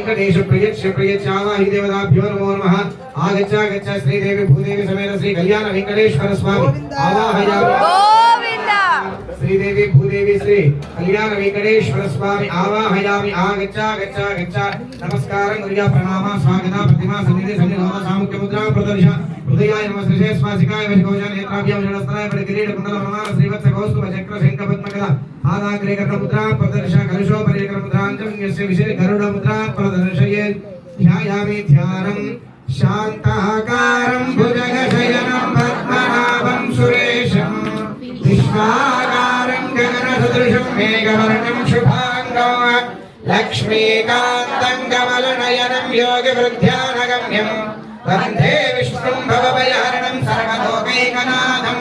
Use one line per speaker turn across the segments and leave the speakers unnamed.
वेंकटेश प्रिय प्रियचावाहि देवताभ्यो नमो नमः। आगच्छ श्रीदेवी भूदेवी समेत श्री कल्याण वेंकटेश्वर स्वामी आवाहयामि। गोविंदा श्रीदेवी भूदेवी श्री कल्याण वेंकटेश्वर स्वामी आवाहयामि। आगच्छ नमस्कारं कुर्या प्रणाम स्वागत प्रतिमा सन्निधि सन्निधान सामुख्य मुद्रा प्रदर्श हृदयाय नमः श्री स्वासिकाय वैभवजन नेत्राभ्याम जनस्तराय बड़ किरीट कुंडल मनमाल श्रीवत्स कौस्तुभ चक्र शंख पद्मकला आदाग्रे कर्ण मुद्रा प्रदर्श कलशो परिकर मुद्रांचम यस्य विशेष गरुड मुद्रा प्रदर्शये ध्यायामि ध्यानं शांताकारं भुजगशयनं पद्मनाभं सुरेशं विश्वाकारं गगनसदृशं मेघवर्णं शुभांगं लक्ष्मीकान्तं कमलनयनं योगिवृद्ध्यानगम्यं वन्दे विष्णुं भवभयहरणं सर्वलोकैकनाथं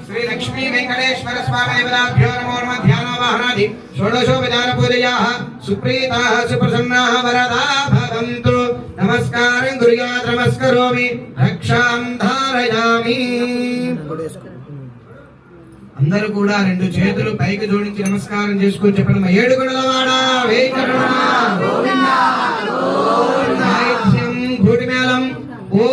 श्री लक्ष्मी वेंकटेश्वर स्वामी देवताभ्यो नमो नमः। ध्यानवाहनादि षोडशोपचार पूजयाः सुप्रीताः सुप्रसन्नाः वरदा भवन्तु। नमस्कारं कुर्यात् नमस्करोमि रक्षां धारयामि। అందరూ కూడా రెండు చేతులు పైకి జోడించి నమస్కారం చేసుకొని చెప్పండి. ఏడుకొండలవాడ వెంకటరమణ గోవిందా గోవిందా గుడి మేళం ఓ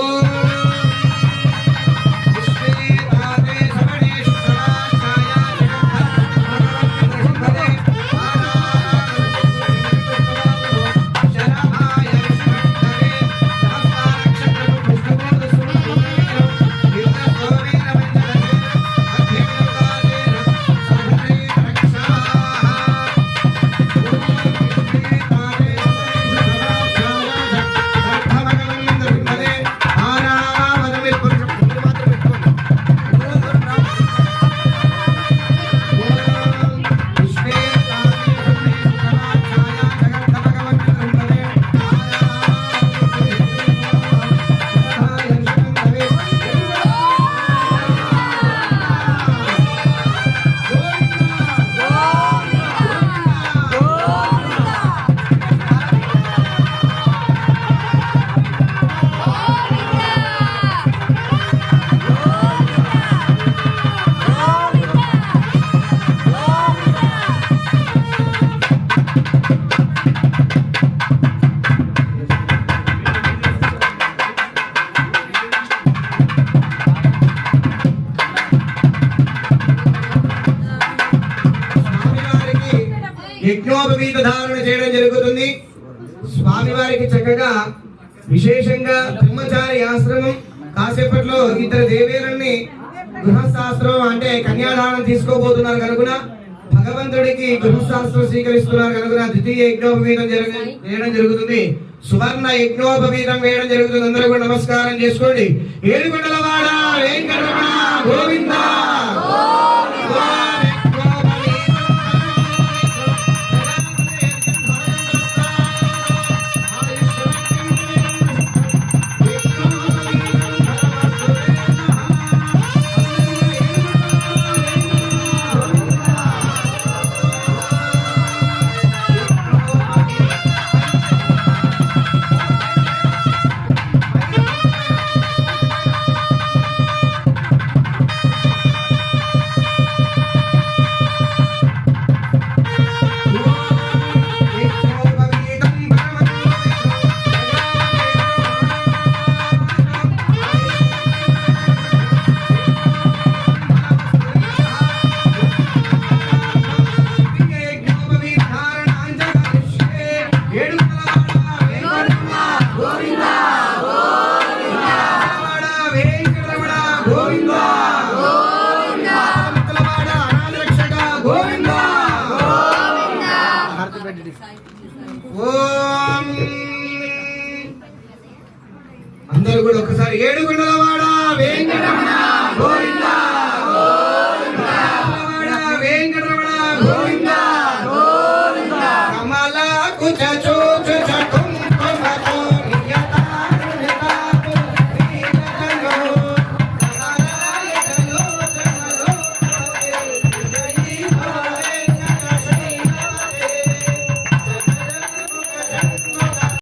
యజ్ఞోపవీత ధారణ చేయడం జరుగుతుంది. స్వామివారికి చక్కగా విశేషంగా బ్రహ్మచారి ఆశ్రమం కాసేపట్లో ఇద్దరు దేవేరుల్ని గృహస్థాశ్రమం అంటే కన్యాదానం తీసుకోబోతున్నారు కనుక భగవంతుడికి గృహస్థాశ్రమం స్వీకరిస్తున్నారు కనుక ద్వితీయ యజ్ఞోపవీతం చేయడం జరుగుతుంది. సువర్ణ యజ్ఞోపవీతం వేయడం జరుగుతుంది. అందరూ కూడా నమస్కారం చేసుకోండి. ఏడుకొండలవాడ వెంకటరమణ గోవిందా అందరూ కూడా ఒకసారి ఏడుకొండలవాడ వెంకటరమణ